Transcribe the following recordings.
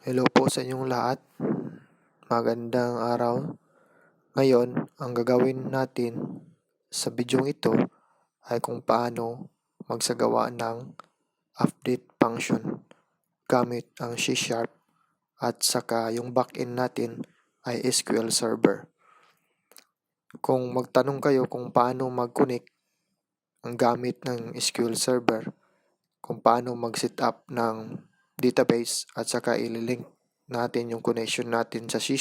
Hello po sa inyong lahat. Magandang araw. Ngayon, ang gagawin natin sa bidyong ito ay kung paano magsagawa ng update function gamit ang C# at saka yung backend natin ay SQL Server. Kung magtanong kayo kung paano mag-connect ang gamit ng SQL Server, kung paano mag-set up ng database at saka ililink natin yung connection natin sa C#,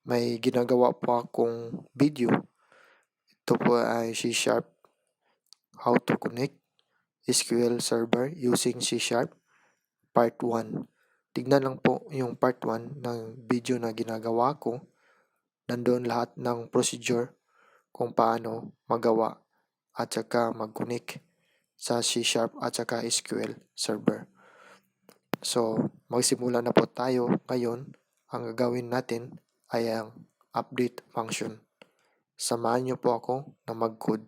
may ginagawa po akong video. Ito po ay C#, how to connect SQL Server using C#, part 1. Tignan lang po yung part 1 ng video na ginagawa ko. Nandoon lahat ng procedure kung paano magawa at saka mag-connect sa C# at saka SQL Server. So, magsimula na po tayo ngayon. Ang gagawin natin ay ang update function. Samahan niyo po ako na mag-code.